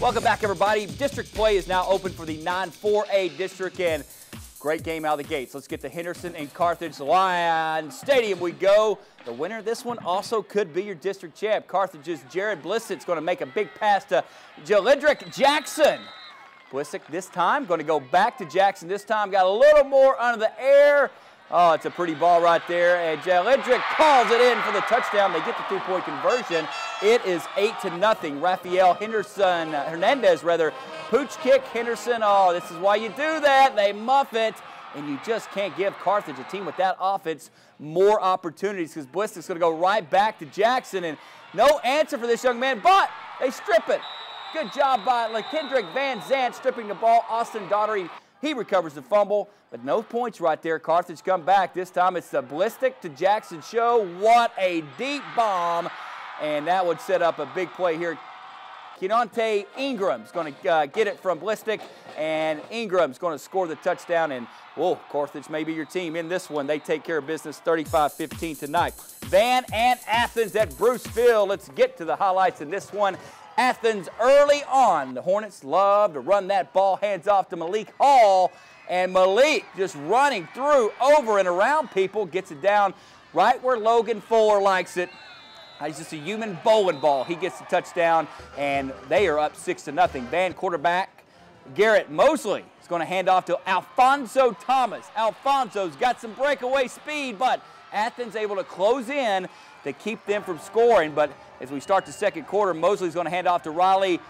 Welcome back, everybody. District play is now open for the 9-4A district, and great game out of the gates. Let's get to Henderson and Carthage Lions Stadium we go. The winner of this one also could be your district champ. Carthage's Jared Blissett going to make a big pass to Jalindrick Jackson. Blissett this time going to go back to Jackson this time. Got a little more under the air. Oh, it's a pretty ball right there, and Jalindrick calls it in for the touchdown. They get the two-point conversion. It is 8-0. Raphael Hernandez, pooch kick Henderson. Oh, this is why you do that. They muff it, and you just can't give Carthage, a team with that offense, more opportunities because Blissett's going to go right back to Jackson, and no answer for this young man, but they strip it. Good job by LaKendrick Van Zant stripping the ball. Austin Daugherty, he recovers the fumble, but no points right there. Carthage come back. This time it's the Blissett to Jackson show. What a deep bomb, and that would set up a big play here. Kenonte Ingram's going to get it from Blissett, and Ingram's going to score the touchdown, and whoa, Carthage may be your team in this one. They take care of business 35-15 tonight. Van and Athens at Bruce Field. Let's get to the highlights in this one. Athens early on. The Hornets love to run that ball. Hands off to Malik Hall. And Malik just running through, over and around people. Gets it down right where Logan Fuller likes it. He's just a human bowling ball. He gets the touchdown, and they are up 6-0. Van quarterback Garrett Mosley is going to hand off to Alfonso Thomas. Alfonso's got some breakaway speed, but Athens able to close in to keep them from scoring. But as we start the second quarter, Mosley's going to hand off to Riley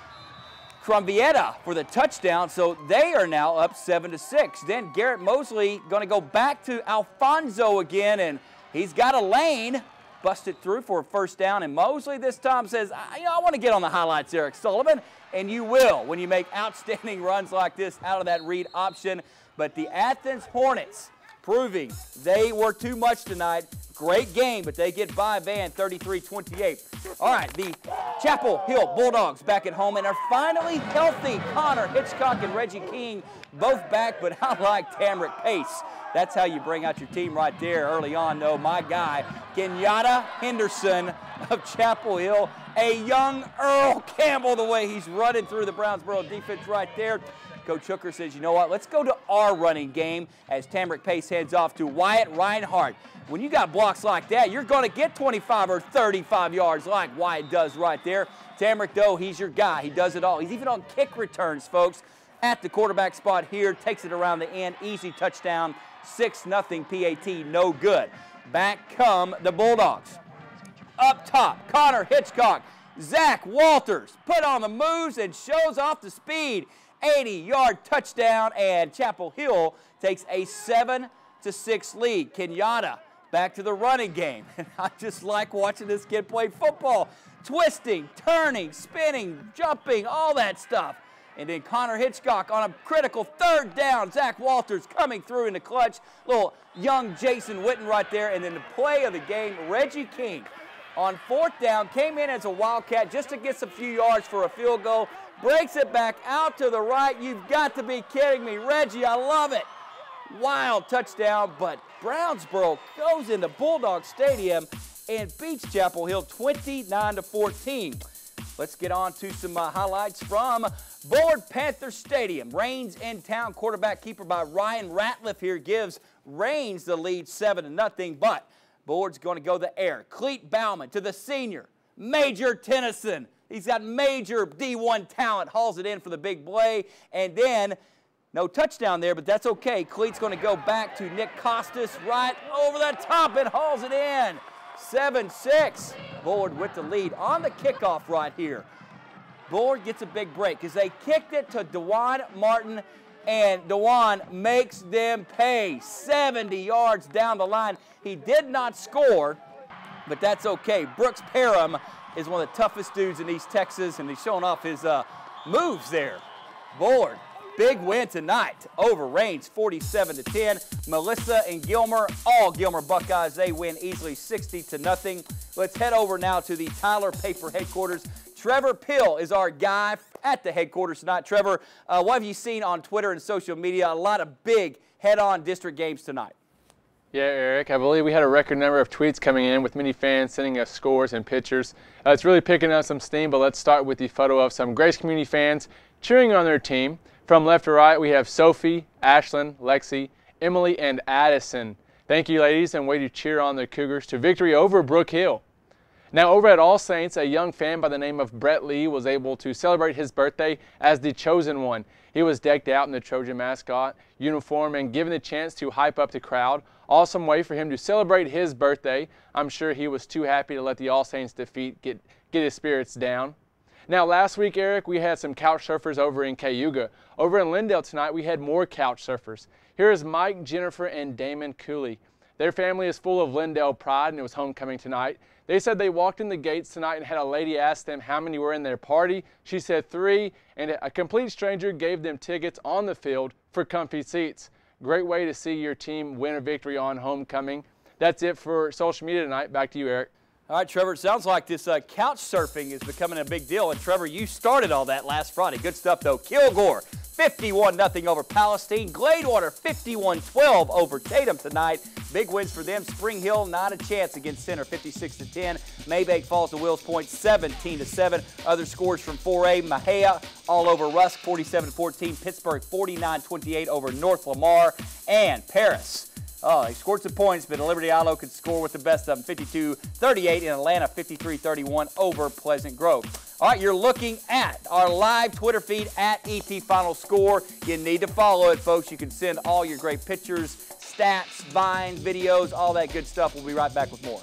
Crumvietta for the touchdown. So they are now up 7-6. Then Garrett Mosley going to go back to Alfonso again, and he's got a lane. Busted through for a first down, and Mosley this time says, I want to get on the highlights, Eric Sullivan, and you will when you make outstanding runs like this out of that read option. But the Athens Hornets proving they were too much tonight. Great game, but they get by Van 33-28. All right, the Chapel Hill Bulldogs back at home and are finally healthy. Connor Hitchcock and Reggie King both back, but I like Tamrick Pace. That's how you bring out your team right there early on, though. My guy, Kenyatta Henderson of Chapel Hill, a young Earl Campbell, the way he's running through the Brownsboro defense right there. Coach Hooker says, you know what, let's go to our running game as Tamrick Pace heads off to Wyatt Reinhardt. When you got blocks like that, you're going to get 25 or 35 yards like Wyatt does right there. Tamrick, though, he's your guy. He does it all. He's even on kick returns, folks, at the quarterback spot here. Takes it around the end. Easy touchdown. 6-0 PAT, no good. Back come the Bulldogs. Up top, Connor Hitchcock. Zach Walters put on the moves and shows off the speed. 80-yard touchdown, and Chapel Hill takes a 7-6 lead. Kenyatta back to the running game. And I just like watching this kid play football. Twisting, turning, spinning, jumping, all that stuff. And then Connor Hitchcock on a critical third down. Zach Walters coming through in the clutch. Little young Jason Witten right there. And then the play of the game, Reggie King on fourth down came in as a Wildcat just to get some few yards for a field goal. Breaks it back out to the right. You've got to be kidding me, Reggie. I love it. Wild touchdown, but Brownsboro goes into Bulldog Stadium and beats Chapel Hill 29-14. Let's get on to some highlights from Bullard Panther Stadium. Raines in town. Quarterback keeper by Ryan Ratliff here gives Raines the lead 7-0, but Bullard's going to go the air. Cleet Bauman to the senior, Major Tennyson. He's got major D1 talent, hauls it in for the big play, and then no touchdown there, but that's okay. Cleet's going to go back to Nick Costas right over the top and hauls it in. 7-6. Bullard with the lead on the kickoff right here. Bullard gets a big break because they kicked it to DeJuan Martin, and DeJuan makes them pay 70 yards down the line. He did not score, but that's okay. Brooks Parham is one of the toughest dudes in East Texas, and he's showing off his moves there. Bullard, big win tonight over Raines, 47-10. Melissa and Gilmer, all Gilmer Buckeyes, they win easily 60-0. Let's head over now to the Tyler Paper headquarters. Trevor Pill is our guy at the headquarters tonight. Trevor, what have you seen on Twitter and social media? A lot of big head-on district games tonight. Yeah, Eric, I believe we had a record number of tweets coming in with many fans sending us scores and pictures. It's really picking up some steam, but let's start with the photo of some Grace Community fans cheering on their team. From left to right, we have Sophie, Ashlyn, Lexi, Emily, and Addison. Thank you, ladies, and way to cheer on the Cougars to victory over Brook Hill. Now, over at All Saints, a young fan by the name of Brett Lee was able to celebrate his birthday as the chosen one. He was decked out in the Trojan mascot uniform and given the chance to hype up the crowd. Awesome way for him to celebrate his birthday. I'm sure he was too happy to let the All Saints defeat get his spirits down. Now, last week, Eric, we had some couch surfers over in Cayuga. Over in Lindale tonight, we had more couch surfers. Here is Mike, Jennifer, and Damon Cooley. Their family is full of Lindale pride, and it was homecoming tonight. They said they walked in the gates tonight and had a lady ask them how many were in their party. She said 3, and a complete stranger gave them tickets on the field for comfy seats. Great way to see your team win a victory on homecoming. That's it for social media tonight. Back to you, Eric. All right, Trevor, it sounds like this couch surfing is becoming a big deal. And, Trevor, you started all that last Friday. Good stuff, though. Kilgore, 51-0 over Palestine. Gladewater, 51-12 over Tatum tonight. Big wins for them. Spring Hill, not a chance against Center, 56-10. Maybank falls to Wills Point, 17-7. Other scores from 4A, Mahia all over Rusk, 47-14. Pittsburgh, 49-28 over North Lamar. And Paris. Oh, they scored some points, but Liberty Ilo could score with the best of them, 52-38 in Atlanta, 53-31 over Pleasant Grove. All right, you're looking at our live Twitter feed at ET Final Score. You need to follow it, folks. You can send all your great pictures, stats, vines, videos, all that good stuff. We'll be right back with more.